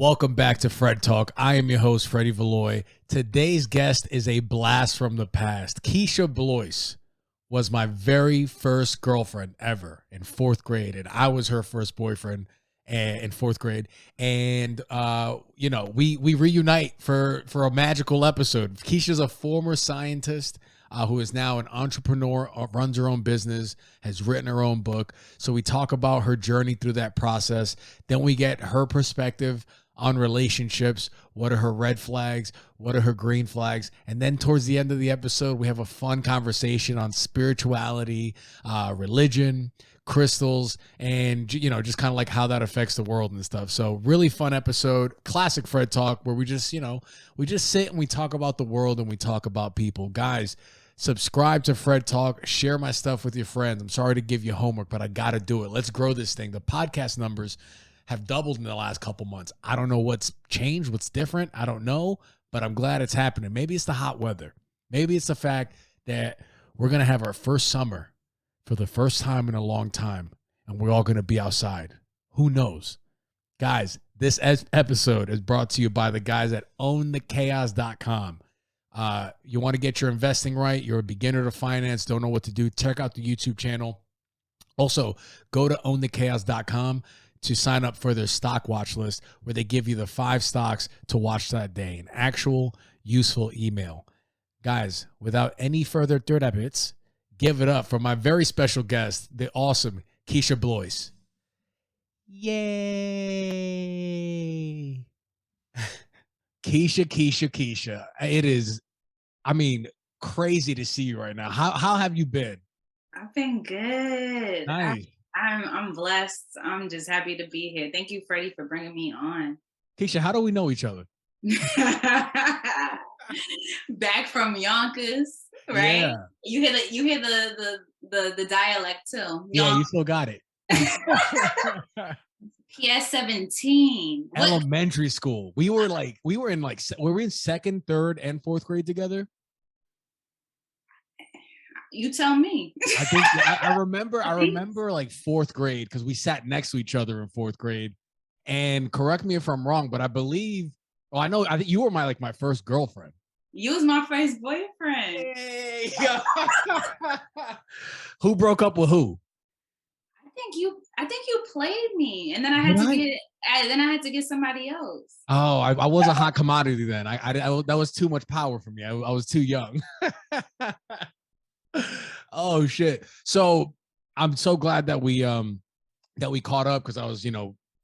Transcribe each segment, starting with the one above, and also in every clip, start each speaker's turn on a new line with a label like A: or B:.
A: Welcome back to FredTalk. I am your host, Freddie Valois. Today's guest is a blast from the past. Keisha Bloise was my very first girlfriend ever in fourth grade, and I was her first boyfriend in fourth grade. And we reunite for a magical episode. Keisha's a former scientist who is now an entrepreneur, runs her own business, has written her own book. So we talk about her journey through that process. Then we get her perspective on relationships. What are her red flags? What are her green flags? And then towards the end of the episode, we have a fun conversation on spirituality, religion, crystals, and just kind of like how that affects the world and stuff. So really fun episode, classic Fred Talk, where we just sit and we talk about the world and we talk about people. Guys, subscribe to Fred Talk, share my stuff with your friends. I'm sorry to give you homework, but I got to do it. Let's grow this thing. The podcast numbers have doubled in the last couple months. I don't know what's changed, what's different. I don't know, but I'm glad it's happening. Maybe it's the hot weather. Maybe it's the fact that we're going to have our first summer for the first time in a long time, and we're all going to be outside. Who knows? Guys, this episode is brought to you by the guys at ownthechaos.com. You want to get your investing right. You're a beginner to finance, don't know what to do. Check out the YouTube channel. Also, go to ownthechaos.com to sign up for their stock watch list, where they give you the 5 stocks to watch that day. An actual useful email. Guys, without any further third habits, give it up for my very special guest, the awesome Keisha Bloise. Yay! Keisha. It is, crazy to see you right now. How have you been?
B: I've been good.
A: Nice.
B: I'm blessed. I'm just happy to be here. Thank you, Freddie, for bringing me on.
A: Keisha, how do we know each other?
B: Back from Yonkers, right?
A: Yeah.
B: You hear the dialect too.
A: Yeah, you still got it.
B: PS 17.
A: Elementary school. We were in second, third, and fourth grade together.
B: You tell me.
A: I think I remember like fourth grade, because we sat next to each other in fourth grade. And correct me if I'm wrong, but I think you were my first girlfriend.
B: You was my first boyfriend.
A: Hey. Who broke up with who?
B: I think you played me, and then I had to get somebody else.
A: Oh, I was a hot commodity then. I that was too much power for me. I was too young. Oh shit. So I'm so glad that we caught up, because I was,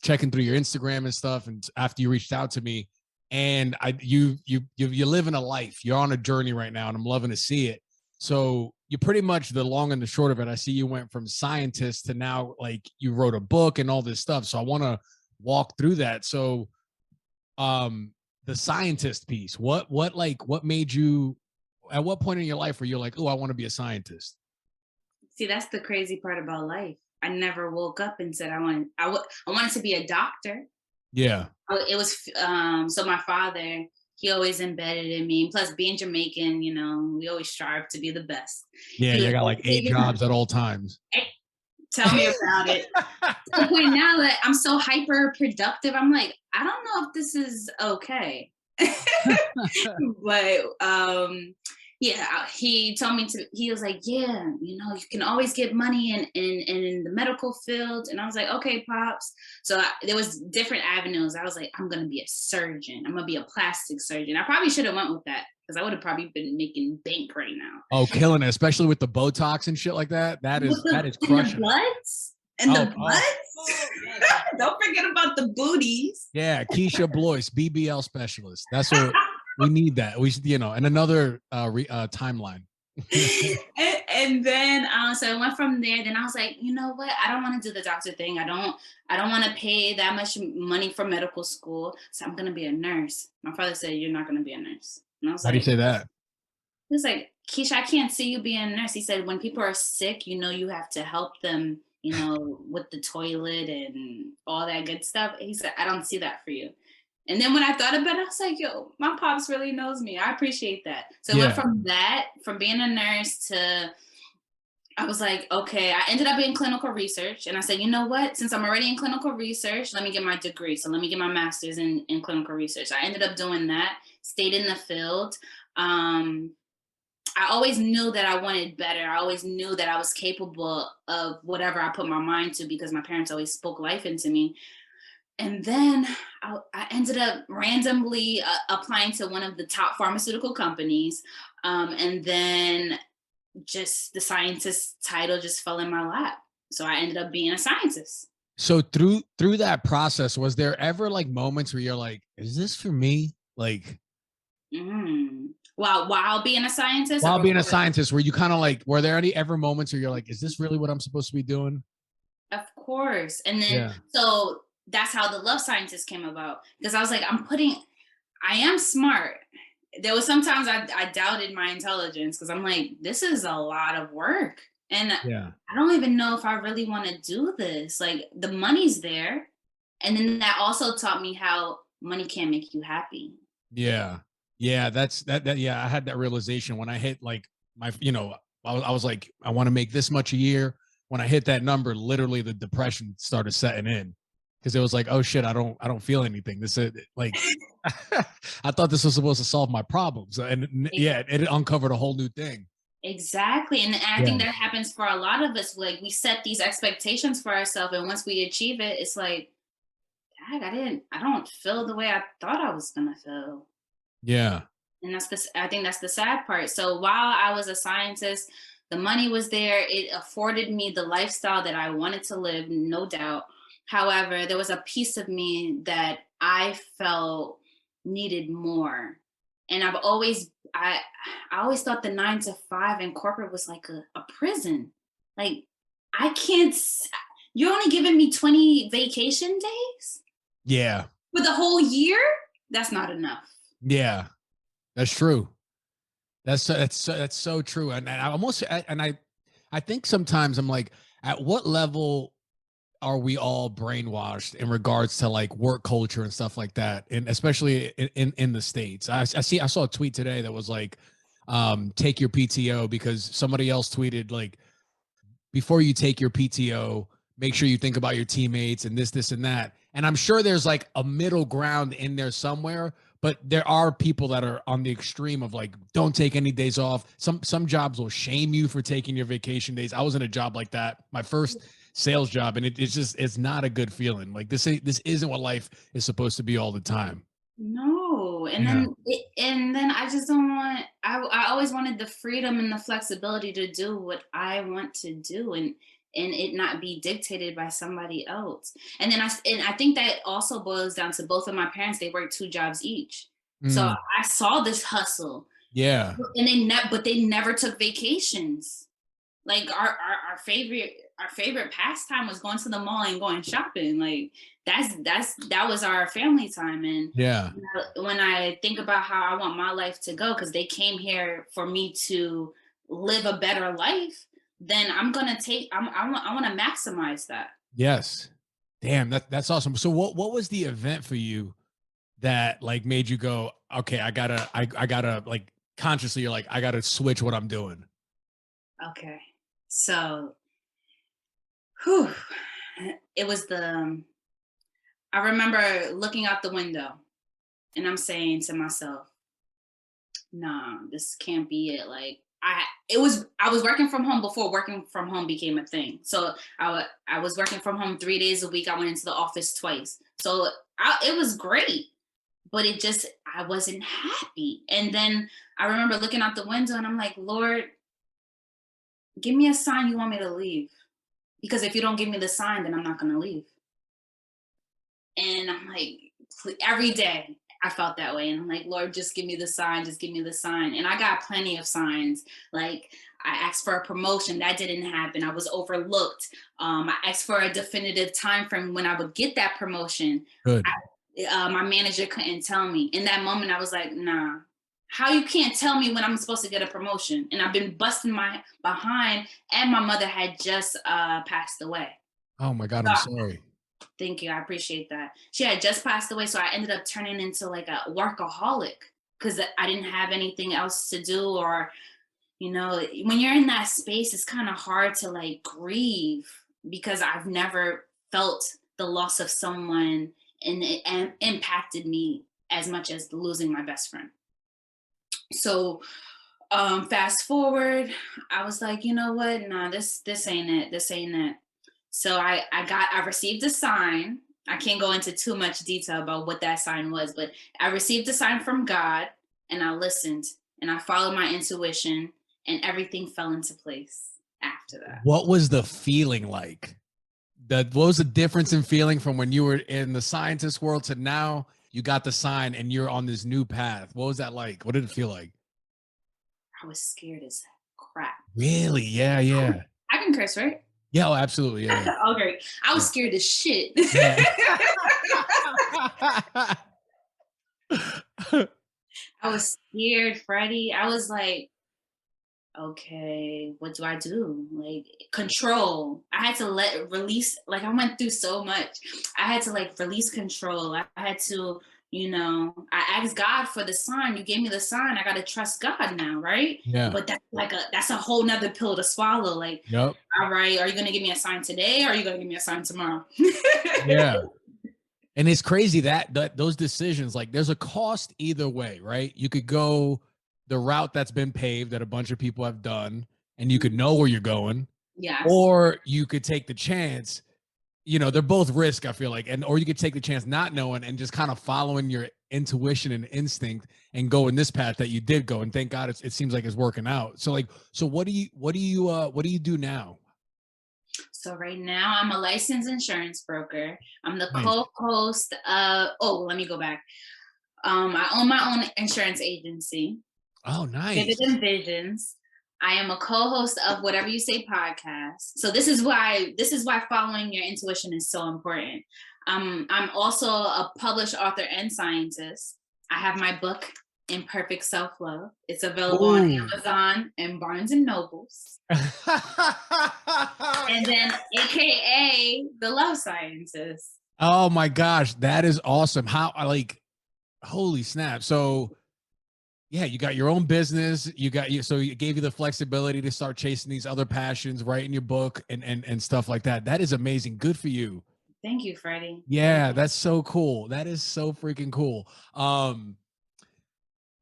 A: checking through your Instagram and stuff, and after you reached out to me, and you live in a life. You're on a journey right now, and I'm loving to see it. So you pretty much, the long and the short of it, I see you went from scientist to now, like, you wrote a book and all this stuff. So I want to walk through that. So the scientist piece, what made you, at what point in your life were you like, oh, I want to be a scientist?
B: See, that's the crazy part about life. I never woke up and said I wanted to be a doctor.
A: Yeah.
B: It was so my father, he always embedded in me. Plus, being Jamaican, we always strive to be the best.
A: Yeah, you got like 8 jobs at all times.
B: Tell me about it. To the point now that I'm so hyper productive, I'm like, I don't know if this is okay. But yeah, he told me he was like, yeah, you can always get money in the medical field. And I was like, okay, Pops. So there was different avenues. I was like, I'm going to be a surgeon. I'm going to be a plastic surgeon. I probably should have went with that, because I would have probably been making bank right now.
A: Oh, killing it, especially with the Botox and shit like that. That is crushing.
B: The butts? And the butts? Don't forget about the booties.
A: Yeah, Keisha Bloise, BBL specialist. That's what we need. That we should, and another timeline.
B: and then so I went from there. Then I was like, you know what? I don't want to do the doctor thing. I don't want to pay that much money for medical school. So I'm gonna be a nurse. My father said, you're not gonna be a nurse. And I was
A: Why do you say that?
B: He was like, Keisha, I can't see you being a nurse. He said, when people are sick, you have to help them, with the toilet and all that good stuff. He said, I don't see that for you. And then when I thought about it, I was like, yo, my pops really knows me. I appreciate that. So it went from being a nurse to I was like, okay, I ended up in clinical research. And I said, you know what? Since I'm already in clinical research, let me get my degree. So let me get my master's in clinical research. I ended up doing that, stayed in the field. Um, I always knew that I wanted better. I always knew that I was capable of whatever I put my mind to because my parents always spoke life into me. And then I ended up randomly applying to one of the top pharmaceutical companies. And then just the scientist title just fell in my lap. So I ended up being a scientist.
A: So through that process, was there ever like moments where you're like, is this for me? Like
B: While being a scientist or
A: while being a
B: before?
A: scientist, were you kind of like, were there any ever moments where you're like, is this really what I'm supposed to be doing?
B: Of course. And then,
A: Yeah.
B: so that's how the love scientist came about. Because I was like, I am smart. There was sometimes I doubted my intelligence because I'm like, this is a lot of work. And
A: Yeah.
B: I don't even know if I really want to do this. Like the money's there. And then that also taught me how money can't make you happy.
A: Yeah. Yeah. That. Yeah. I had that realization when I hit like I was like, I want to make this much a year. When I hit that number, literally the depression started setting in because it was like, oh shit, I don't feel anything. This is like, I thought this was supposed to solve my problems. And yeah, it uncovered a whole new thing.
B: Exactly. And I
A: Yeah.
B: think that happens for a lot of us. Like we set these expectations for ourselves, and once we achieve it, it's like, Dang, I don't feel the way I thought I was gonna feel.
A: Yeah.
B: And I think that's the sad part. So while I was a scientist, the money was there. It afforded me the lifestyle that I wanted to live, no doubt. However, there was a piece of me that I felt needed more. And I always thought the 9 to 5 in corporate was like a prison. Like I can't you're only giving me 20 vacation days
A: Yeah.
B: for the whole year? That's not enough.
A: Yeah. That's true. That's so true. And I almost and I think sometimes I'm like, at what level are we all brainwashed in regards to like work culture and stuff like that, and especially in the states? I saw a tweet today that was like, take your PTO because somebody else tweeted like, before you take your PTO, make sure you think about your teammates and this, and that. And I'm sure there's like a middle ground in there somewhere, but there are people that are on the extreme of like, don't take any days off. Some jobs will shame you for taking your vacation days. I was in a job like that, my first sales job, and it's not a good feeling. Like this isn't what life is supposed to be all the time.
B: No,
A: Yeah.
B: and then I just don't want. I always wanted the freedom and the flexibility to do what I want to do, and it not be dictated by somebody else. And I think that also boils down to both of my parents. They worked 2 jobs each, so
A: Mm,
B: I saw this hustle,
A: yeah.
B: and but they never took vacations. Like our favorite pastime was going to the mall and going shopping. Like that was our family time. And
A: Yeah.
B: when I think about how I want my life to go, because they came here for me to live a better life, then I'm gonna take. I want to maximize that.
A: Yes. Damn, that's awesome. So what was the event for you that like made you go, okay, I gotta like consciously you're like, I gotta switch what I'm doing?
B: Okay, so whew, it was I remember looking out the window and I'm saying to myself, nah, this can't be it. Like I was working from home before working from home became a thing. So I was working from home 3 days a week. I went into the office twice. So it was great, but I wasn't happy. And then I remember looking out the window and I'm like, Lord, give me a sign you want me to leave. Because if you don't give me the sign, then I'm not going to leave. And I'm like, every day I felt that way. And I'm like, Lord, just give me the sign, just give me the sign. And I got plenty of signs. Like I asked for a promotion, that didn't happen. I was overlooked. I asked for a definitive time frame when I would get that promotion.
A: Good.
B: My manager couldn't tell me. In that moment, I was like, nah. How you can't tell me when I'm supposed to get a promotion? And I've been busting my behind, and my mother had just passed away.
A: Oh my God,
B: So
A: I'm sorry.
B: Thank you. I appreciate that. She had just passed away, so I ended up turning into like a workaholic because I didn't have anything else to do, or you know, when you're in that space, it's kind of hard to like grieve because I've never felt the loss of someone and it impacted me as much as losing my best friend. So fast forward, I was like, you know what? Nah, this ain't it. This ain't it. So I received a sign. I can't go into too much detail about what that sign was, but I received a sign from God and I listened and I followed my intuition and everything fell into place after that.
A: What was the feeling like? What was the difference in feeling from when you were in the scientist world to now you got the sign and you're on this new path? What was that like? What did it feel like?
B: I was scared as crap.
A: Really? Yeah, yeah.
B: I can curse, right?
A: Yeah, oh, absolutely. Yeah.
B: Okay. I was scared as shit.
A: Yeah.
B: I was scared, Freddie. I was like, okay, what do I do? Like control. I had to release, like I went through so much. I had to like release control. I had to, you know, I asked God for the sign. You gave me the sign. I gotta trust God now, right?
A: Yeah.
B: But that's a whole nother pill to swallow. Like,
A: Yep.
B: all right, are you gonna give me a sign today or are you gonna give me a sign tomorrow?
A: Yeah. And it's crazy that those decisions, like there's a cost either way, right? You could go the route that's been paved that a bunch of people have done and you could know where you're going,
B: Yes.
A: or you could take the chance. You know, they're both risk, I feel like, and or you could take the chance not knowing and just kind of following your intuition and instinct and go in this path that you did go. And thank God it seems like it's working out. So like, so what do you do now?
B: So right now I'm a licensed insurance broker. I'm the
A: Nice.
B: co-host of, let me go back. I own my own insurance agency,
A: Oh, nice.
B: Vivid and Visions. I am a co-host of Whatever You Say podcast. So this is why following your intuition is so important. I'm also a published author and scientist. I have my book, Imperfect Self-Love. It's available on Amazon and Barnes and Nobles. And then AKA the Love Scientist.
A: Oh my gosh, that is awesome. How like holy snap. So yeah, you got your own business. So it gave you the flexibility to start chasing these other passions, writing your book and stuff like that. That is amazing. Good for you.
B: Thank you, Freddie.
A: Yeah, that's so cool. That is so freaking cool.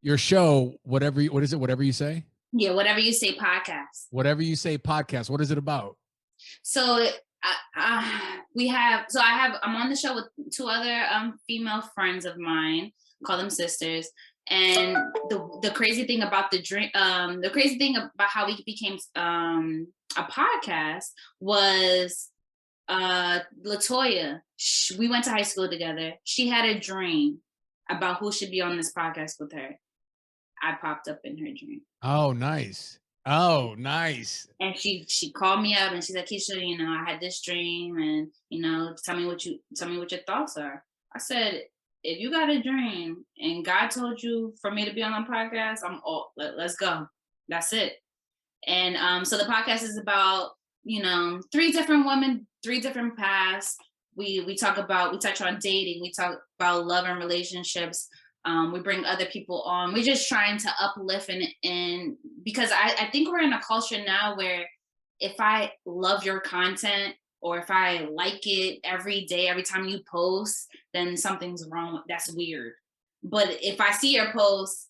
A: Your show, what is it? Whatever you say?
B: Yeah, Whatever You Say podcast.
A: Whatever You Say podcast. What is it about?
B: So I'm on the show with two other female friends of mine, call them sisters. And the crazy thing about the crazy thing about how we became a podcast was Latoya. We went to high school together. She had a dream about who should be on this podcast with her. I popped up in her dream.
A: Oh, nice. Oh, nice.
B: And she called me up and she's like, Keisha, you know, I had this dream and, you know, tell me what your thoughts are. I said, if you got a dream and God told you for me to be on the podcast, I'm all, let's go. That's it. And so the podcast is about, you know, three different women, three different paths. We touch on dating. We talk about love and relationships. We bring other people on. We're just trying to uplift and because I think we're in a culture now where if I love your content or if I like it every day, every time you post, then something's wrong. That's weird. But if I see your post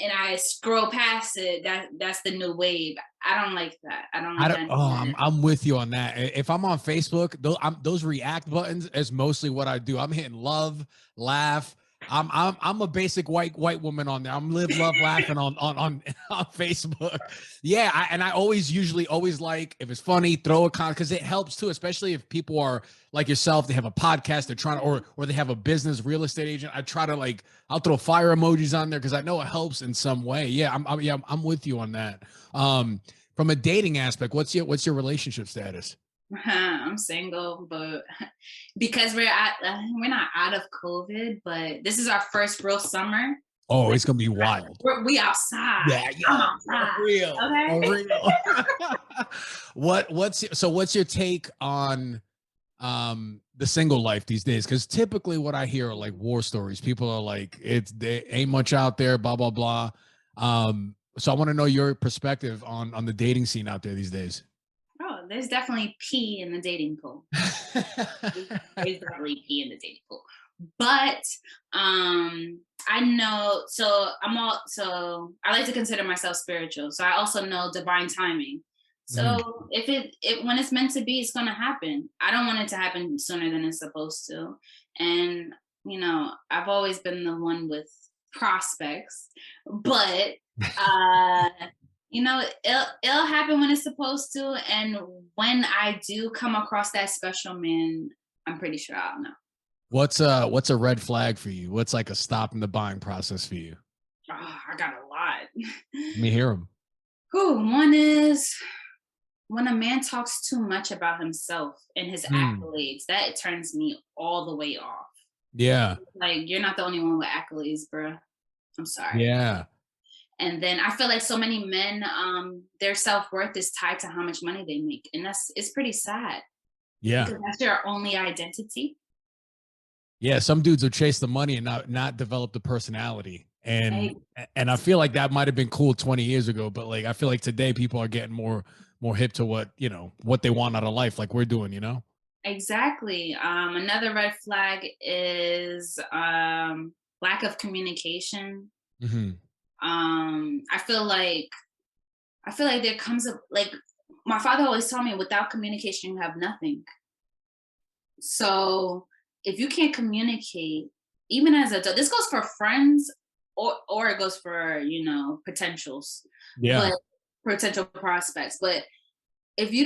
B: and I scroll past it, that's the new wave. I don't like that. I don't like that.
A: Oh, I'm with you on that. If I'm on Facebook, those react buttons is mostly what I do. I'm hitting love, laugh. I'm a basic white woman on there. I'm live, love, laughing on Facebook. Yeah, I usually like if it's funny, throw a comment because it helps too, especially if people are like yourself. They have a podcast, they're trying to, or they have a business, real estate agent. I try to I'll throw fire emojis on there because I know it helps in some way. Yeah, I'm with you on that. From a dating aspect, what's your relationship status?
B: I'm single, but because we're not out of COVID, but this is our first real summer.
A: Oh, it's gonna be wild.
B: We outside.
A: Yeah,
B: I'm outside.
A: For real.
B: Okay.
A: For real. What's your take on the single life these days? Because typically what I hear are like war stories. People are like, they ain't much out there, blah blah blah. So I want to know your perspective on the dating scene out there these days.
B: Oh, there's definitely pee in the dating pool. There's definitely pee in the dating pool. But I know, so I like to consider myself spiritual. So I also know divine timing.
A: Mhm.
B: So if when it's meant to be, it's gonna happen. I don't want it to happen sooner than it's supposed to. And I've always been the one with prospects, but uh it'll happen when it's supposed to. And when I do come across that special man, I'm pretty sure I'll know.
A: What's a red flag for you? What's like a stop in the buying process for you?
B: I got a lot.
A: Let me hear them.
B: One is when a man talks too much about himself and his accolades. That turns me all the way off.
A: Yeah.
B: Like, you're not the only one with accolades, bro. I'm sorry.
A: Yeah.
B: And then I feel like so many men, their self-worth is tied to how much money they make, and it's pretty sad
A: Yeah.
B: because that's your only identity.
A: Yeah. Some dudes will chase the money and not develop the personality. And
B: Like,
A: and I feel like that might have been cool 20 years ago, but like I feel like today people are getting more hip to what they want out of life, like we're doing.
B: exactly. Another red flag is lack of communication.
A: Hmm.
B: I feel like there comes a like my father always told me, without communication, you have nothing. So if you can't communicate, even as a this goes for friends, or it goes for potentials,
A: Yeah.
B: but potential prospects. But if you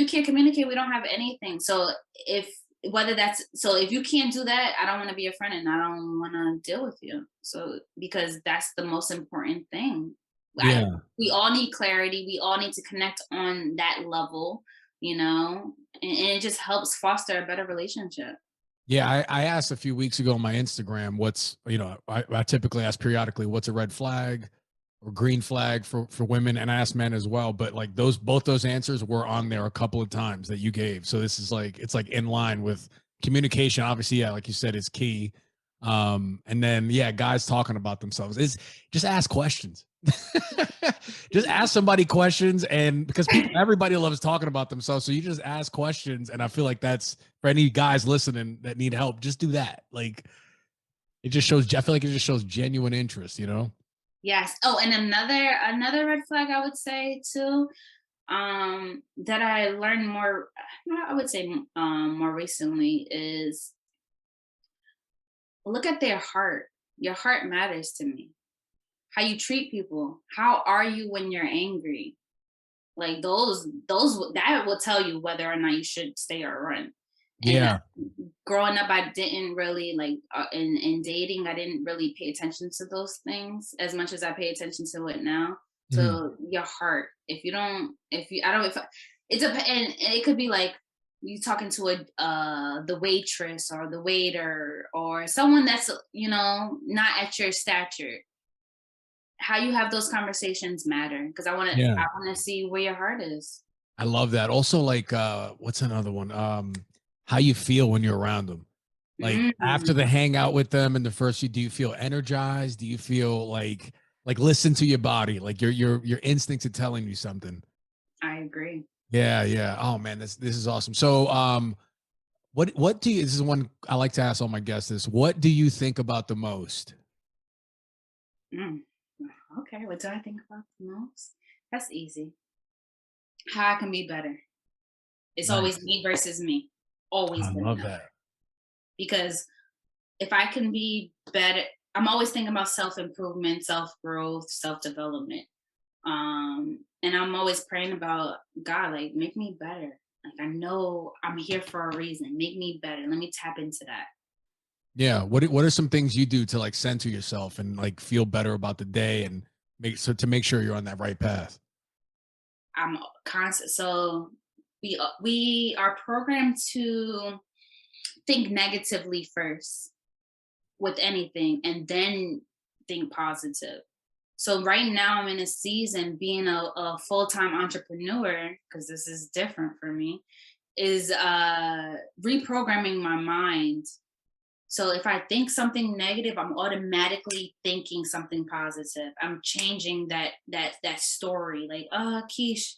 B: can't communicate, we don't have anything. So if if you can't do that, I don't want to be a friend, and I don't want to deal with you. So because that's the most important thing.
A: Yeah.
B: We all need clarity. We all need to connect on that level, and it just helps foster a better relationship.
A: Yeah, I asked a few weeks ago on my Instagram, I typically ask periodically, what's a red flag or green flag for women, and I asked men as well. But like both those answers were on there a couple of times that you gave. So this is like it's like in line with communication. Obviously, yeah, like you said, is key. And then yeah, guys talking about themselves is just ask questions. Just ask somebody questions, and because everybody loves talking about themselves, so you just ask questions, and I feel like that's for any guys listening that need help. Just do that. Like it just shows. I feel like it just shows genuine interest.
B: Yes. Oh, and another red flag I would say too, that I learned more, I would say, more recently, is look at their heart. Your heart matters to me. How you treat people. How are you when you're angry? Like those that will tell you whether or not you should stay or run. And
A: Yeah.
B: growing up, I didn't really like in dating. I didn't really pay attention to those things as much as I pay attention to it now.
A: Mhm.
B: So your heart. If you don't, if you, I don't, if it's a, and it could be like you talking to the waitress or the waiter or someone that's not at your stature. How you have those conversations matter, because
A: Yeah.
B: I want to see where your heart is.
A: I love that. Also, like, what's another one? How you feel when you're around them. Like after the
B: Mm,
A: hangout with them in the first few, do you feel energized? Do you feel like listen to your body? Like your instincts are telling you something.
B: I agree.
A: Yeah, yeah. Oh man, this is awesome. So what do you this is one I like to ask all my guests this. What do you think about the most?
B: Mm. Okay, what do I think about the most? That's easy. How I can be better. It's always
A: Nice.
B: me versus me. Always
A: I
B: been
A: love
B: that.
A: that.
B: Because if I can be better, I'm always thinking about self improvement, self growth, self development. And I'm always praying about God, like, make me better. Like, I know I'm here for a reason. Make me better. Let me tap into that.
A: Yeah. What are some things you do to like center yourself and like feel better about the day and make sure you're on that right path?
B: I'm constant. So we are programmed to think negatively first with anything, and then think positive. So right now I'm in a season being a full-time entrepreneur, because this is different for me, is reprogramming my mind So if I think something negative, I'm automatically thinking something positive. I'm changing that story. Like, Keish,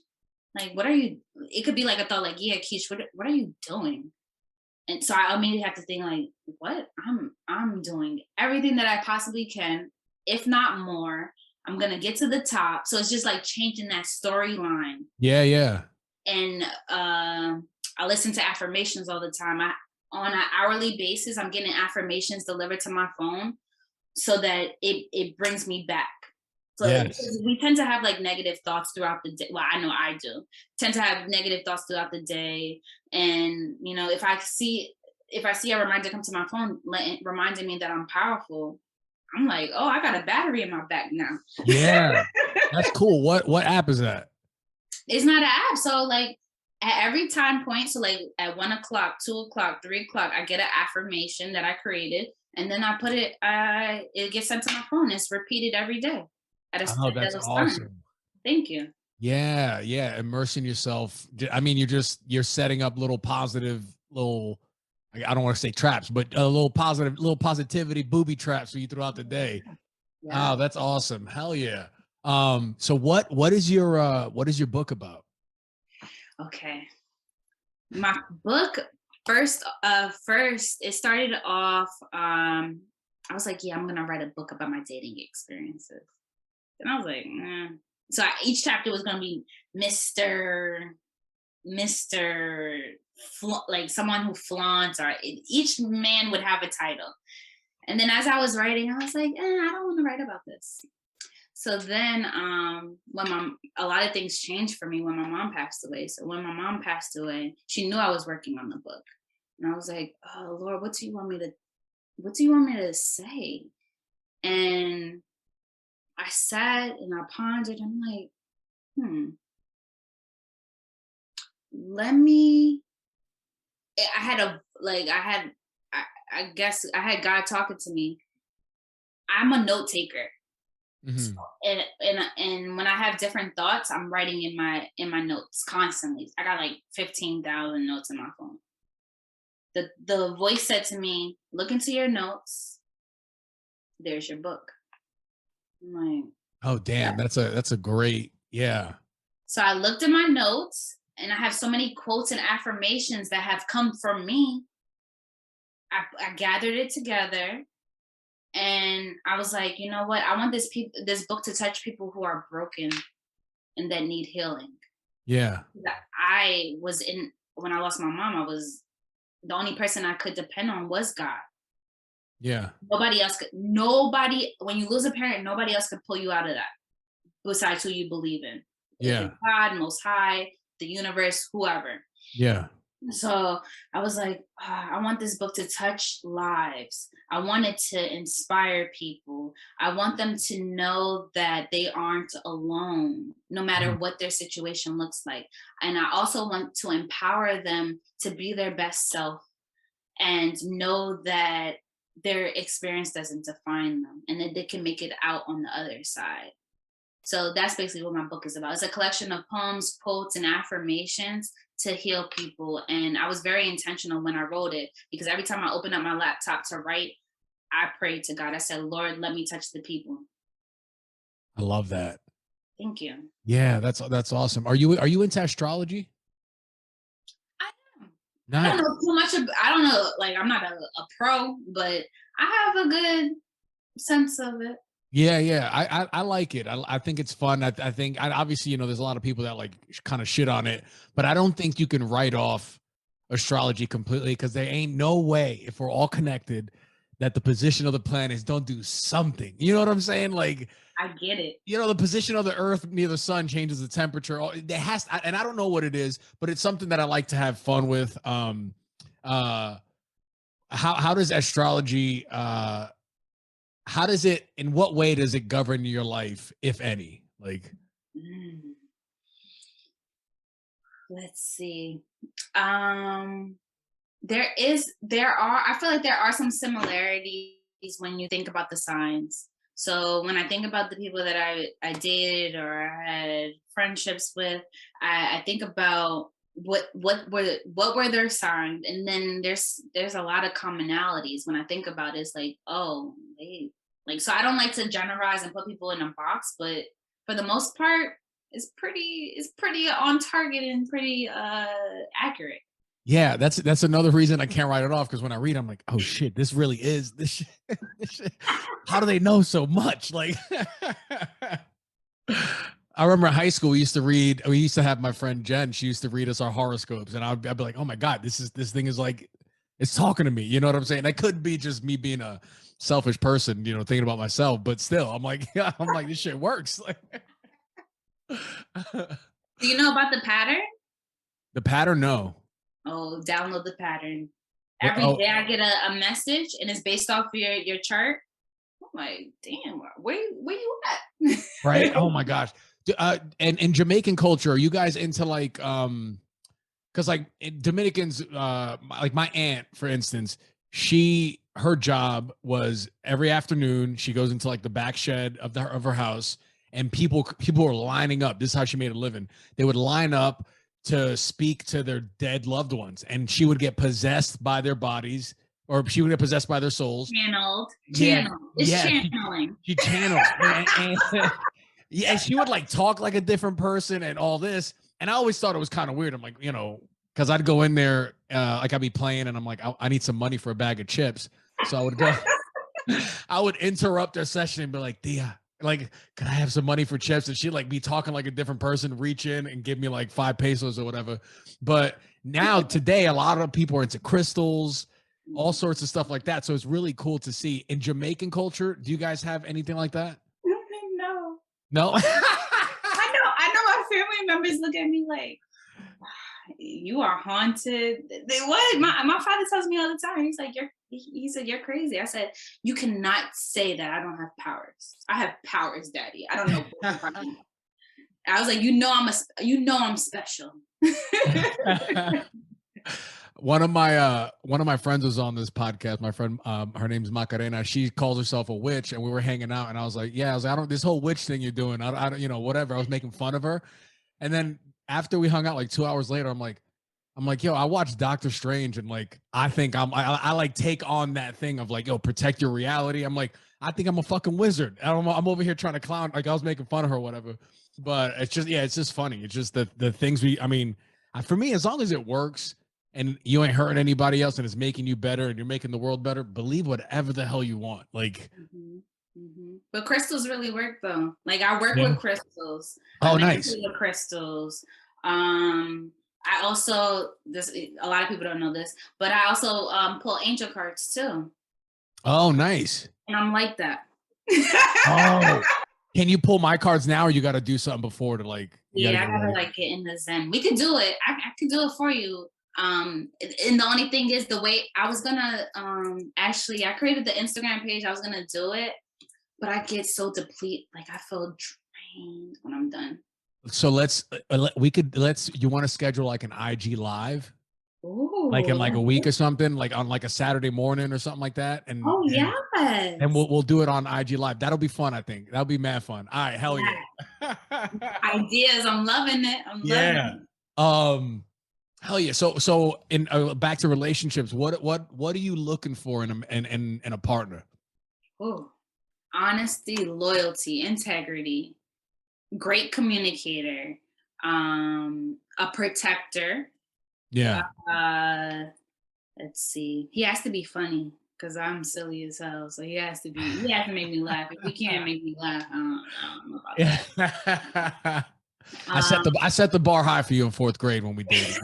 B: like, what are you? It could be like a thought, like, yeah, Keish, what are you doing? And so I immediately have to think, like, what? I'm doing everything that I possibly can, if not more. I'm gonna get to the top. So it's just like changing that storyline.
A: Yeah, yeah.
B: And I listen to affirmations all the time. On an hourly basis, I'm getting affirmations delivered to my phone so that it brings me back. So
A: Yes.
B: we tend to have like negative thoughts throughout the day. Well, I know I do tend to have negative thoughts throughout the day. And if I see a reminder come to my phone reminding me that I'm powerful, I'm like, oh, I got a battery in my back now.
A: Yeah. That's cool. What app is that?
B: It's not an app. So like at every time point, so like at 1 o'clock, 2 o'clock, 3 o'clock, I get an affirmation that I created, and then I put it. It gets sent to my phone. It's repeated every day at a
A: Oh, that's
B: set time.
A: awesome.
B: Thank you.
A: Yeah, yeah. Immersing yourself. I mean, you're setting up little positive little. I don't want to say traps, but a little positive, little positivity booby traps for you throughout the day.
B: Yeah.
A: Oh, that's awesome. Hell yeah. So what is your book about?
B: Okay. My book first it started off. I was like, yeah, I'm gonna write a book about my dating experiences, and I was like, so each chapter was gonna be Mr. Like someone who flaunts, or each man would have a title. And then as I was writing, I was like, I don't want to write about this. So then when a lot of things changed for me when my mom passed away. So when my mom passed away, she knew I was working on the book. And I was like, oh Lord, what do you want me to say? And I sat and I pondered. I'm like, let me I had a like I guess I had God talking to me. I'm a note taker. So,
A: Hmm.
B: and when I have different thoughts, I'm writing in my notes constantly. I got like 15,000 notes in my phone. The voice said to me, "Look into your notes. There's your book." I'm like,
A: Oh, damn. That's a great. Yeah.
B: so I looked at my notes, and I have so many quotes and affirmations that have come from me. I gathered it together, and I was like, you know what? I want this book to touch people who are broken and that need healing.
A: Yeah.
B: I was in When I lost my mom, I was the only person I could depend on was God.
A: Yeah.
B: Nobody, when you lose a parent, nobody else could pull you out of that besides who you believe in. If
A: Yeah.
B: it's God, Most High, the universe, whoever.
A: Yeah.
B: So I was like, I want this book to touch lives. I want it to inspire people. I want them to know that they aren't alone, no matter
A: Mhm.
B: what their situation looks like. And I also want to empower them to be their best self and know that their experience doesn't define them and that they can make it out on the other side. So that's basically what my book is about. It's a collection of poems, quotes, and affirmations to heal people. And I was very intentional when I wrote it because every time I opened up my laptop to write, I prayed to God. I said, Lord, let me touch the people.
A: I love that.
B: Thank you.
A: Yeah, that's awesome. Are you into astrology?
B: I am. I don't
A: Nice.
B: know too much. I don't know. Like, I'm not a pro, but I have a good sense of it.
A: Yeah, yeah. I like it. I think it's fun. I think obviously, there's a lot of people that like kind of shit on it, but I don't think you can write off astrology completely because there ain't no way if we're all connected that the position of the planets don't do something. You know what I'm saying? Like,
B: I get it.
A: the position of the earth near the sun changes the temperature. It has, and I don't know what it is, but it's something that I like to have fun with. Uh, how does astrology how does it, in what way does it govern your life, if any? Like,
B: Mm, let's see. Um, I feel like there are some similarities when you think about the signs. So when I think about the people that I dated or I had friendships with, I think about what were their signs, and then there's a lot of commonalities. When I think about it, it's like, oh, they like, so I don't like to generalize and put people in a box, but for the most part, it's pretty on target and pretty accurate.
A: Yeah, that's another reason I can't write it off, because when I read, I'm like, oh shit, this really is this shit, this shit. How do they know so much? Like, I remember in high school we used to have my friend Jen. She used to read us our horoscopes, and I'd be like, oh my god, this thing is like, it's talking to me. You know what I'm saying? That could be just me being a selfish person, thinking about myself, but still, I'm like, yeah, I'm like, this shit works. Like,
B: Do you know about the pattern?
A: the pattern, no.
B: Oh, download the pattern.
A: What?
B: Every
A: Oh,
B: day I get a message, and it's based off of your chart. I'm like, damn, where you
A: right.
B: at?
A: Oh my gosh. And in Jamaican culture, are you guys into like, because like Dominicans, like my aunt, for instance, her job was every afternoon she goes into like the back shed of her house, and people were lining up. This is how she made a living. They would line up to speak to their dead loved ones, and she would get possessed by their bodies, or she would get possessed by their souls.
B: Channeled.
A: Yeah,
B: It's
A: yeah,
B: channeling.
A: she channels, yeah, she would like talk like a different person and all this. And I always thought it was kind of weird. I'm like, because I'd go in there, like I'd be playing, and I'm like, I need some money for a bag of chips. So I would go, I would interrupt their session and be like, Dia, like, can I have some money for chips? And she'd like be talking like a different person, reach in and give me like 5 pesos or whatever. But now today, a lot of people are into crystals, all sorts of stuff like that. So it's really cool to see. In Jamaican culture, do you guys have anything like that?
B: No.
A: No.
B: I know my family members look at me like, you are haunted. They what? My father tells me all the time. He's like, he said, you're crazy. I said, you cannot say that I don't have powers. I have powers, Daddy. I don't know what you're talking about. I was like, I'm special.
A: One of my friends was on this podcast. My friend, her name's Macarena. She calls herself a witch, and we were hanging out, and I was like, yeah, I don't, this whole witch thing you're doing, I don't, whatever. I was making fun of her. And then after we hung out, like 2 hours later, I'm like, yo, I watched Doctor Strange, and like, I think I like take on that thing of like, yo, protect your reality. I'm like, I think I'm a fucking wizard. I'm over here trying to clown, like I was making fun of her or whatever. But it's just, yeah, it's just funny. It's just the things for me, as long as it works and you ain't hurting anybody else and it's making you better and you're making the world better, believe whatever the hell you want. Like,
B: But crystals really work though. Like I work with crystals.
A: Oh,
B: I
A: nice.
B: with crystals. I also, a lot of people don't know this, but I also pull angel cards too.
A: Oh, nice.
B: And I'm like that.
A: Oh, can you pull my cards now, or you got to do something before to like?
B: Yeah, I gotta like get in the zen. We could do it. I could do it for you. And the only thing is, the way I was gonna actually, I created the Instagram page. I was gonna do it, but I get so depleted. Like I feel drained when I'm done.
A: So you want to schedule like an IG live?
B: Ooh.
A: Like in like a week or something, like on like a Saturday morning or something like that. And
B: yes.
A: And we'll do it on IG Live. That'll be fun, I think. That'll be mad fun. All right, hell yeah.
B: Ideas. I'm loving it. I'm loving it.
A: Hell yeah. So in back to relationships, what are you looking for in a partner?
B: Oh, honesty, loyalty, integrity, great communicator, a protector.
A: Yeah.
B: Let's see. He has to be funny because I'm silly as hell. So he has to make me laugh. If he can't make me laugh, I don't know about that.
A: I set the bar high for you in 4th grade when we dated.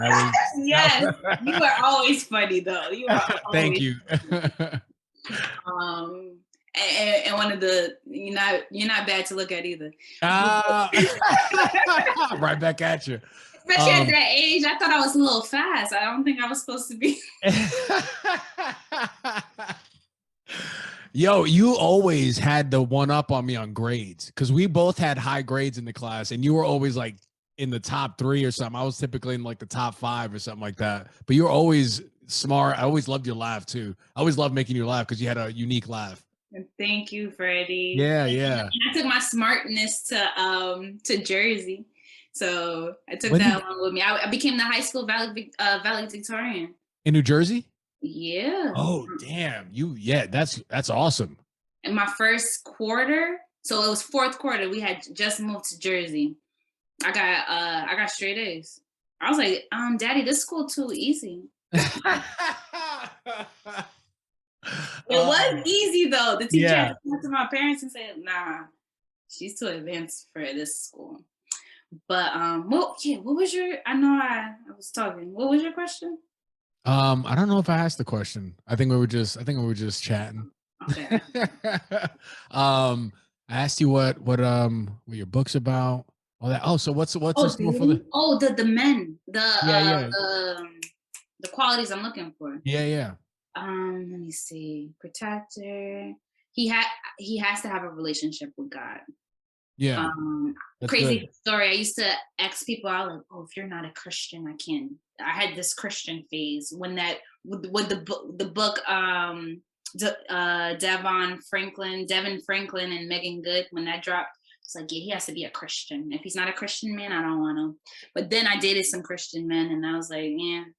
B: Yes, you are always funny though. You are.
A: Thank you.
B: And one of the you're not bad to look at either.
A: Right back at you.
B: Especially at that age, I thought I was a little fast. I don't think I was supposed to be.
A: Yo, you always had the one up on me on grades, because we both had high grades in the class, and you were always like in the top 3 or something. I was typically in like the top 5 or something like that. But you were always smart. I always loved your laugh too. I always loved making you laugh because you had a unique laugh.
B: Thank you, Freddie.
A: Yeah.
B: And I took my smartness to Jersey. So I took
A: When
B: that
A: did
B: along with me. I became the high school valedictorian.
A: in New Jersey?
B: Yeah.
A: Oh, damn. Yeah, that's awesome.
B: In my first quarter, so it was fourth quarter, we had just moved to Jersey. I got straight A's. I was like, Daddy, this school too easy. It was easy though. The teacher had
A: Yeah.
B: to come to my parents and say, nah, she's too advanced for this school. But what was your I know I was talking. What was your question?
A: I don't know if I asked the question. I think we were just chatting.
B: Okay.
A: I asked you what your book's about, all that. Oh, so what's in
B: Oh,
A: store for the
B: dating? Oh, the men,
A: Yeah, yeah.
B: the qualities I'm looking for.
A: Yeah, yeah.
B: Let me see. Protector. He had he has to have a relationship with God.
A: Yeah.
B: Um,
A: That's good.
B: Crazy story. I used to ask people out like, "Oh, if you're not a Christian, I can't." I had this Christian phase when that with the book Devin Franklin and Megan Good when that dropped. It's like, yeah, he has to be a Christian. If he's not a Christian man, I don't want him. But then I dated some Christian men, and I was like,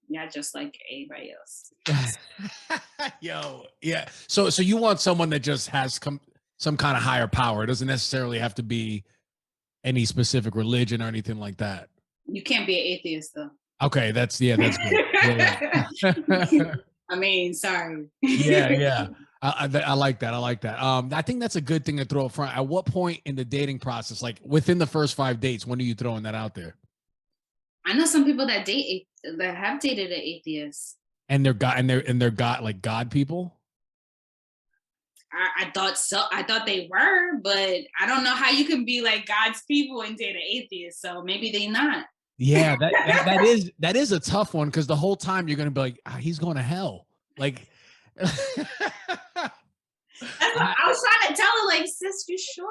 B: yeah, just like everybody else.
A: Yo, yeah. So you want someone that just has some kind of higher power. It doesn't necessarily have to be any specific religion or anything like that.
B: You can't be an atheist though.
A: Okay, that's good. Yeah, yeah.
B: I mean, sorry.
A: Yeah, yeah. I like that. I like that. I think that's a good thing to throw up front. At what point in the dating process, like within the first 5 dates, when are you throwing that out there?
B: I know some people that that have dated an atheist.
A: And they're God, like God people.
B: I thought so. I thought they were, but I don't know how you can be like God's people and date an atheist. So maybe they not.
A: Yeah, that is a tough one because the whole time you're gonna be like, he's going to hell. Like,
B: That's what I was trying to tell her, like, sis, you sure?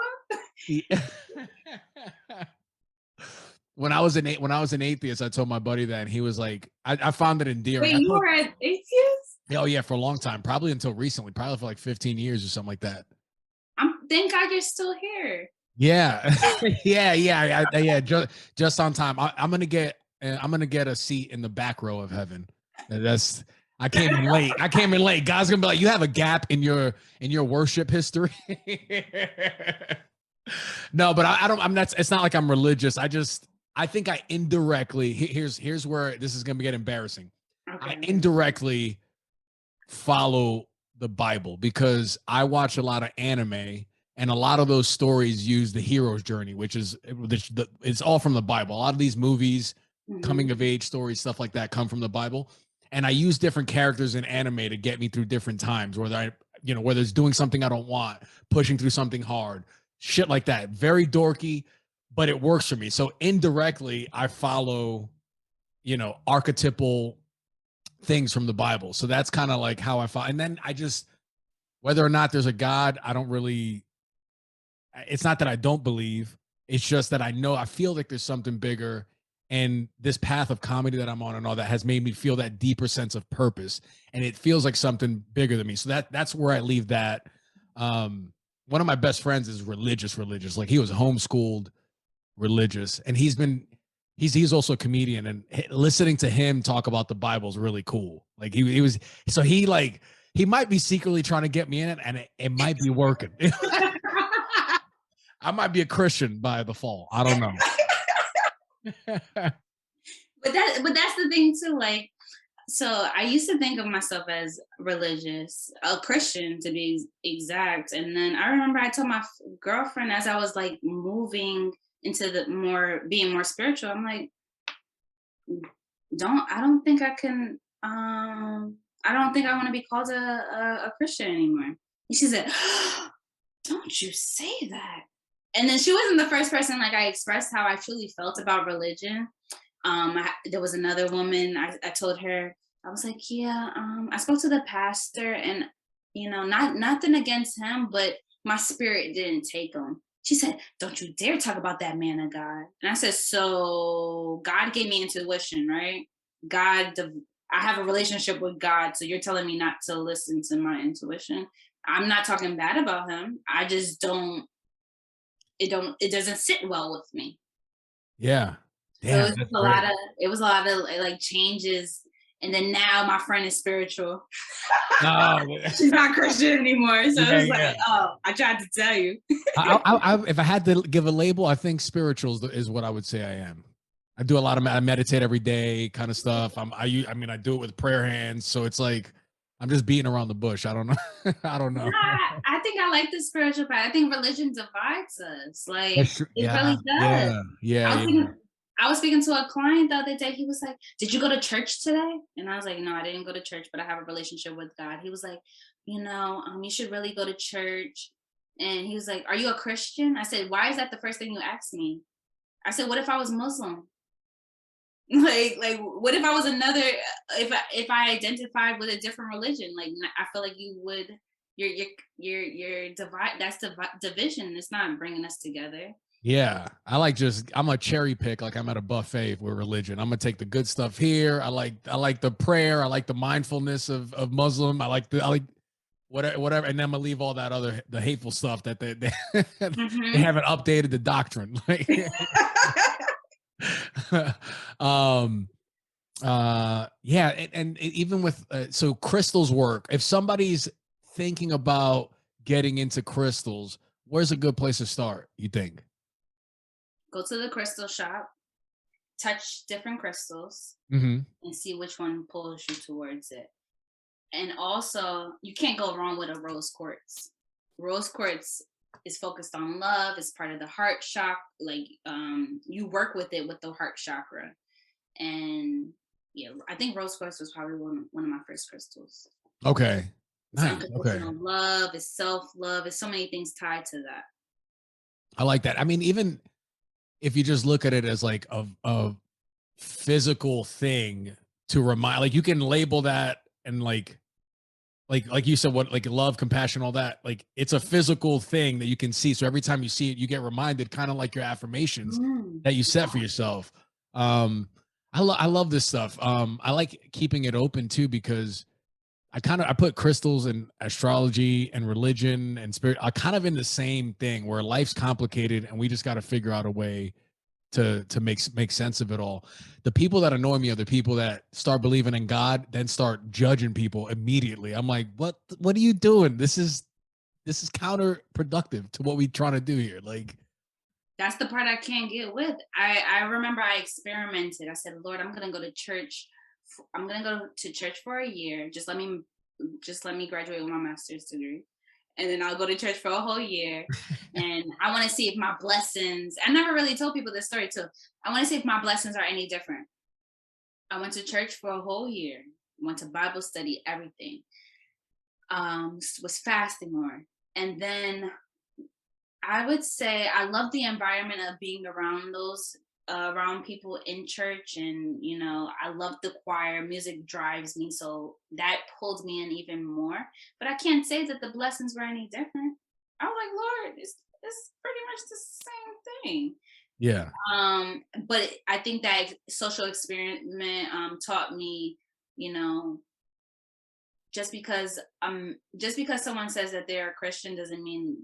A: When I was an atheist, I told my buddy that, and he was like, I found it endearing.
B: Wait, you were an atheist?
A: Oh yeah, for a long time, probably until recently, probably for like 15 years or something like that.
B: Thank God you're still here.
A: Yeah, yeah. Just on time. I'm gonna get a seat in the back row of heaven. That's I came in late. God's gonna be like, you have a gap in your worship history. No, but I don't. I'm not. It's not like I'm religious. I think I indirectly. Here's where this is gonna get embarrassing.
B: Okay.
A: I indirectly follow the Bible because I watch a lot of anime. And a lot of those stories use the hero's journey, which is it's all from the Bible. A lot of these movies, coming of age stories, stuff like that, come from the Bible. And I use different characters in anime to get me through different times, whether it's doing something I don't want, pushing through something hard, shit like that. Very dorky, but it works for me. So indirectly, I follow, archetypal things from the Bible. So that's kind of like how I follow. And then whether or not there's a God, I don't really. It's not that I don't believe. It's just that I feel like there's something bigger. And this path of comedy that I'm on and all that has made me feel that deeper sense of purpose. And it feels like something bigger than me. So that's where I leave that. One of my best friends is religious. Like he was homeschooled religious. And he's also a comedian. And listening to him talk about the Bible is really cool. Like he might be secretly trying to get me in it, and it might be working. I might be a Christian by the fall. I don't know.
B: But that's the thing too. Like, so I used to think of myself as religious, a Christian to be exact. And then I remember I told my girlfriend as I was like moving into being more spiritual. I'm like, I don't think I can. I don't think I want to be called a Christian anymore. And she said, "Don't you say that." And then she wasn't the first person like I expressed how I truly felt about religion. There was another woman. I told her, I was like, yeah. I spoke to the pastor, and nothing against him, but my spirit didn't take him. She said, "Don't you dare talk about that man of God." And I said, "So God gave me intuition, right? I have a relationship with God, so you're telling me not to listen to my intuition. I'm not talking bad about him. I just don't. It doesn't sit well with me."
A: Yeah.
B: So
A: Damn, that's great.
B: it was a lot of like changes. And then now my friend is spiritual.
A: Oh,
B: She's not Christian anymore. So it
A: yeah,
B: was
A: yeah.
B: like, oh, I tried to tell you.
A: If I had to give a label, I think spirituals is what I would say I am. I do a lot of I meditate every day, kind of stuff. I mean, I do it with prayer hands, so it's like I'm just beating around the bush. I don't know. I don't know.
B: Yeah, I think I like the spiritual part. I think religion divides us. Like
A: That's true.
B: it
A: Yeah,
B: really does.
A: yeah, yeah,
B: I was
A: yeah.
B: speaking, I was speaking to a client the other day. He was like, "Did you go to church today?" And I was like, "No, I didn't go to church, but I have a relationship with God." He was like, you should really go to church." And he was like, "Are you a Christian?" I said, "Why is that the first thing you asked me?" I said, "What if I was Muslim?" Like what if I was another, if I identified with a different religion? Like I feel like you would, you're divide, that's division. It's not bringing us together.
A: Yeah, I'm a cherry pick like I'm at a buffet with religion. I'm gonna take the good stuff here. I like the prayer. I like the mindfulness of Muslim. I like whatever, and then I'm gonna leave all that other the hateful stuff that they
B: Hmm.
A: haven't updated the doctrine. Like, um, yeah, and even with so crystals work. If somebody's thinking about getting into crystals, where's a good place to start? You think?
B: Go to the crystal shop, touch different crystals,
A: Mm-hmm.
B: and see which one pulls you towards it. And also, you can't go wrong with a rose quartz. Rose quartz is focused on love. It's part of the heart chakra. Like you work with it with the heart chakra. And yeah, I think rose quartz was probably one of my first crystals.
A: Okay.
B: It's
A: Nice. Okay.
B: unconditional love. It's self love. It's so many things tied to that.
A: I like that. I mean, even if you just look at it as like a physical thing to remind, like you can label that and like you said, what like love, compassion, all that. Like it's a physical thing that you can see. So every time you see it, you get reminded, kind of like your affirmations
B: Mm.
A: that you set for yourself. Um, I love this stuff. I like keeping it open too because I put crystals and astrology and religion and spirit kind of in the same thing where life's complicated and we just got to figure out a way to make sense of it all. The people that annoy me are the people that start believing in God, then start judging people immediately. I'm like, what are you doing? This is counterproductive to what we trying to do here. Like,
B: That's the part I can't get with. I remember I experimented. I said, Lord, I'm gonna go to church. I'm gonna go to church for a year. Just let me graduate with my master's degree, and then I'll go to church for a whole year. And I want to see if my blessings. I never really told people this story too. I want to see if my blessings are any different. I went to church for a whole year. Went to Bible study, everything. Was fasting more, and then I would say I love the environment of being around those around people in church, and I love the choir. Music drives me, so that pulled me in even more. But I can't say that the blessings were any different. I was like, Lord, it's pretty much the same thing.
A: yeah,
B: But I think that social experiment taught me, you know, just because someone says that they're a Christian doesn't mean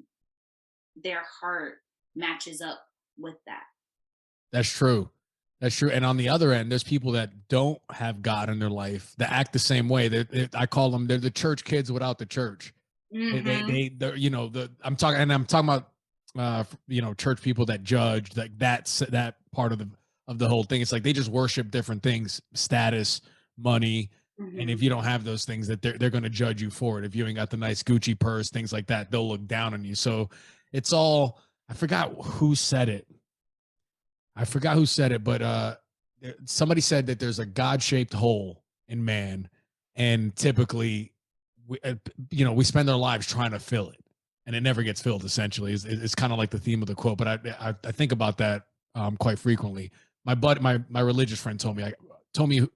B: their heart matches up with that.
A: that's true. That's true. And on the other end, there's people that don't have God in their life that act the same way. I call them they're the church kids without the church.
B: Hmm.
A: They're, I'm talking about church people that judge that part of the whole thing. It's like they just worship different things, status, money, and if
B: Hmm.
A: you don't have those things, that they're going to judge you for it. If you ain't got the nice Gucci purse, things like that, they'll look down on you. So it's all, I forgot who said it. But somebody said that there's a God-shaped hole in man, and typically, we spend our lives trying to fill it, and it never gets filled. Essentially, it's kind of like the theme of the quote. But I think about that quite frequently. My religious friend told me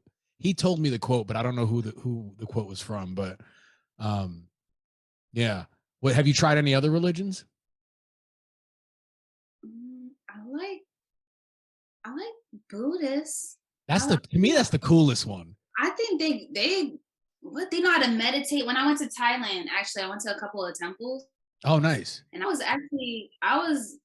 A: he told me the quote, but I don't know who the quote was from. But um, yeah. What have you tried any other religions?
B: I like Buddhists.
A: That's
B: I like,
A: to me that's the coolest one.
B: I think they know how to meditate. When I went to Thailand, actually, I went to a couple of temples,
A: Oh, nice.
B: and I was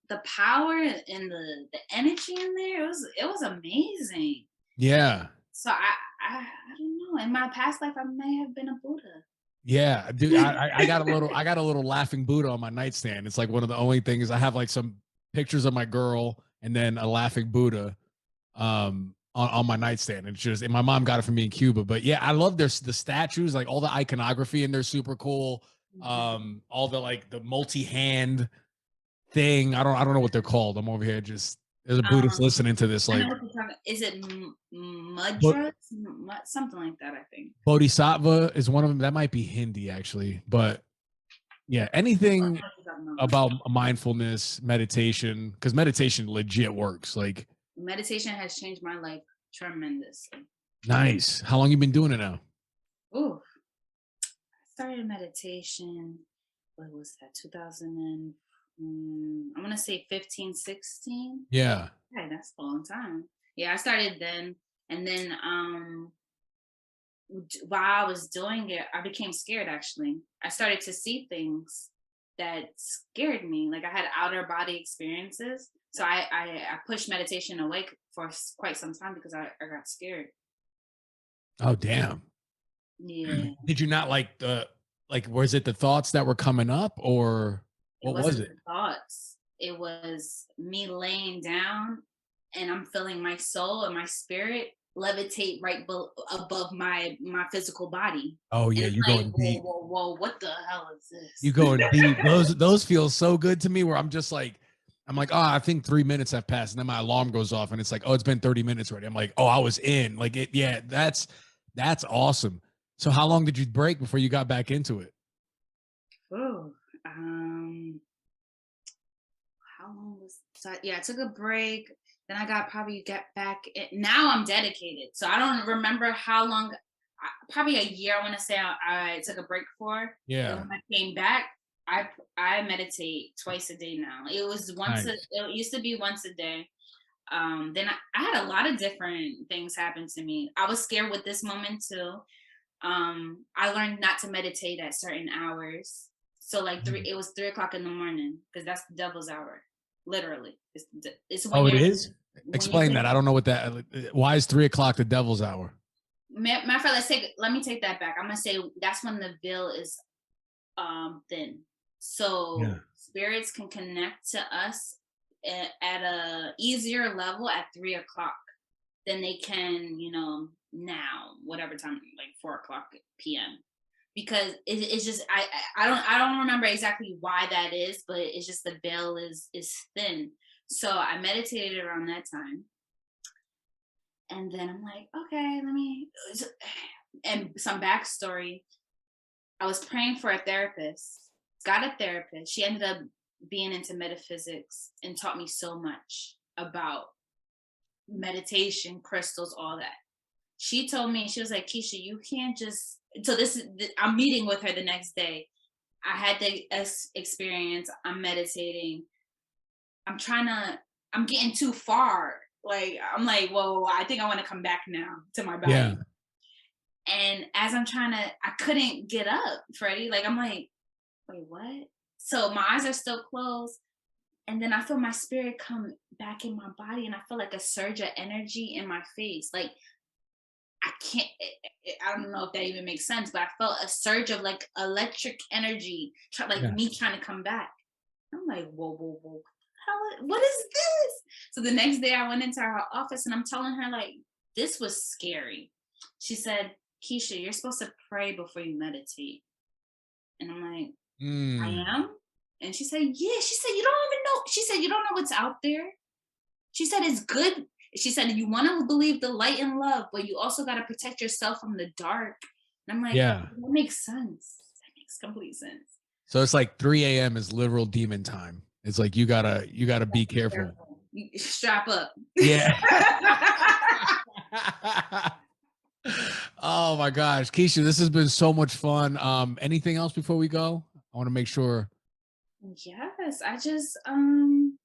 B: the power and the energy in there, it was amazing.
A: Yeah.
B: So I don't know. In my past life, I may have been a Buddha.
A: Yeah, dude, I got a little laughing Buddha on my nightstand. It's like one of the only things I have, like some pictures of my girl and then a laughing Buddha on my nightstand. It's just, and my mom got it for me in Cuba. But yeah, I love the statues, like all the iconography in there, super cool.
B: Mhm.
A: All the like the multi-hand thing. I don't know what they're called. I'm over here just there's a Buddhist
B: Um,
A: listening to this,
B: I know
A: like
B: what you're talking. Is it
A: Bo-
B: mudras? Something like that, I think.
A: Bodhisattva is one of them. That might be Hindi actually, but yeah, anything about mindfulness, meditation, because meditation legit works. Like,
B: Meditation has changed my life tremendously.
A: nice. How long you been doing it now?
B: Ooh, I started meditation. What was that? 2000 and I'm gonna say 15, 16.
A: Yeah.
B: Hey, that's a long time. Yeah, I started then, and then while I was doing it, I became scared. Actually, I started to see things that scared me. Like I had outer body experiences, so I pushed meditation away for quite some time because I got scared.
A: Oh, damn.
B: Yeah,
A: Did you not like was it the thoughts that were coming up or
B: it
A: what was
B: wasn't
A: it?
B: the thoughts. It was me laying down, and I'm feeling my soul and my spirit levitate right above my physical body,
A: Oh,
B: and
A: yeah.
B: it's
A: You
B: like,
A: going
B: whoa,
A: deep.
B: whoa, whoa, what the hell is
A: You
B: this?
A: going deep. Those feel so good to me where I'm like, oh, I think 3 minutes have passed. And then my alarm goes off and it's like, oh, it's been 30 minutes already. I'm like, oh, I was in. Like it, yeah, that's awesome. So how long did you break before you got back into it?
B: Oh, um, how long was so yeah, I took a break. Then I got probably get back now I'm dedicated. So I don't remember how long probably a year I want to say I took a break for. And
A: Yeah.
B: when I came back, I meditate twice a day now.
A: Nice.
B: It used to be once a day. Then I had a lot of different things happen to me. I was scared with this moment too. I learned not to meditate at certain hours. So like
A: Mhm.
B: it was 3 o'clock in the morning because that's the devil's hour. Literally, it's
A: Oh, it is?
B: when you
A: Explain that. I don't know what that why is 3 o'clock the devil's hour?
B: matter of fact, let me take that back. I'm gonna say that's when the veil is thin,
A: Yeah.
B: so spirits can connect to us at a easier level at 3 o'clock than they can, now, whatever time, like 4 o'clock p.m. Because it's just I don't remember exactly why that is, but it's just the veil is thin. So I meditated around that time, and then I'm like, okay, let me. And some backstory. I was praying for a therapist. Got a therapist. She ended up being into metaphysics and taught me so much about meditation, crystals, all that. She told me, she was like, Keisha, you can't just. So I'm meeting with her the next day. I had the experience. I'm meditating. I'm trying to. I'm getting too far. Like I'm like, whoa, I think I want to come back now to my
A: Yeah.
B: body. And as I'm trying to, I couldn't get up, Freddie. Like I'm like, wait, what? So my eyes are still closed. And then I feel my spirit come back in my body and I feel like a surge of energy in my face. Like I can't, I don't know if that even makes sense, but I felt a surge of like electric energy, like
A: Yeah.
B: me trying to come back. I'm like, whoa, whoa, whoa. What is this? So the next day I went into her office and I'm telling her, like, this was scary. She said, Keisha, you're supposed to pray before you meditate. And I'm like, I
A: Mm.
B: am? And she said, yeah. She said, you don't even know. She said, you don't know what's out there. She said, it's good. She said, you want to believe the light and love, but you also got to protect yourself from the dark. And I'm like,
A: Yeah.
B: that makes sense. That makes complete sense.
A: So it's like 3 a.m. is literal demon time. It's like you gotta be careful.
B: Careful. You strap up.
A: Yeah. Oh my gosh, Keisha, this has been so much fun. Anything else before we go? I want to make sure.
B: Yes, I just want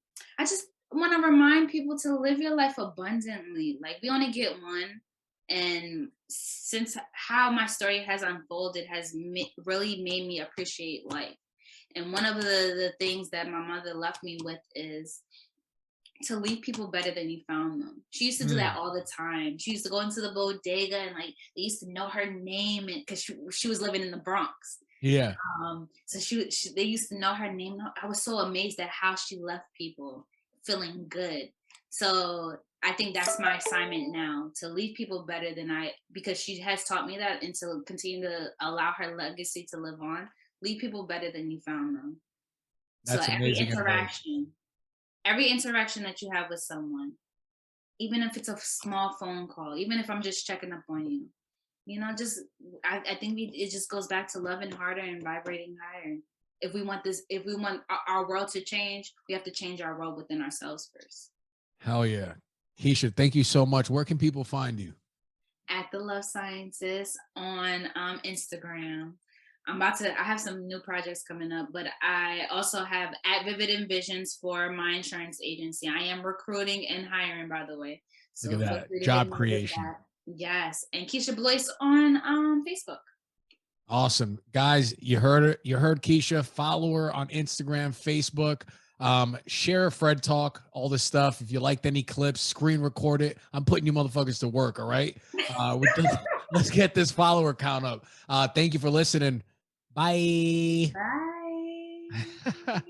B: to remind people to live your life abundantly. Like we only get one, and since how my story has unfolded has really made me appreciate life. And one of the things that my mother left me with is to leave people better than you found them. She used to do that
A: Mm.
B: all the time. She used to go into the bodega and like they used to know her name, and because she was living in the Bronx.
A: Yeah.
B: So they used to know her name. I was so amazed at how she left people feeling good. So I think that's my assignment now, to leave people better than because she has taught me that, and to continue to allow her legacy to live on. Leave people better than you found them. So
A: That's amazing advice.
B: every interaction that you have with someone, even if it's a small phone call, even if I'm just checking up on you, just I think it just goes back to loving harder and vibrating higher. If we want our world to change, we have to change our world within ourselves first.
A: Hell yeah. Keisha, thank you so much. Where can people find you?
B: At the Love Scientist on Instagram. I have some new projects coming up, but I also have at Vivid Envisions for my insurance agency. I am recruiting and hiring, by the way.
A: Look
B: So
A: at
B: feel
A: that.
B: free to hit
A: Job
B: me with
A: creation.
B: that. Yes. And Keisha Bloise on Facebook.
A: Awesome. Guys, you heard it. You heard Keisha. Follow her on Instagram, Facebook. Share FredTalk, all this stuff. If you liked any clips, screen record it. I'm putting you motherfuckers to work, all right? Let's get this follower count up. Thank you for listening. Bye.
B: Bye.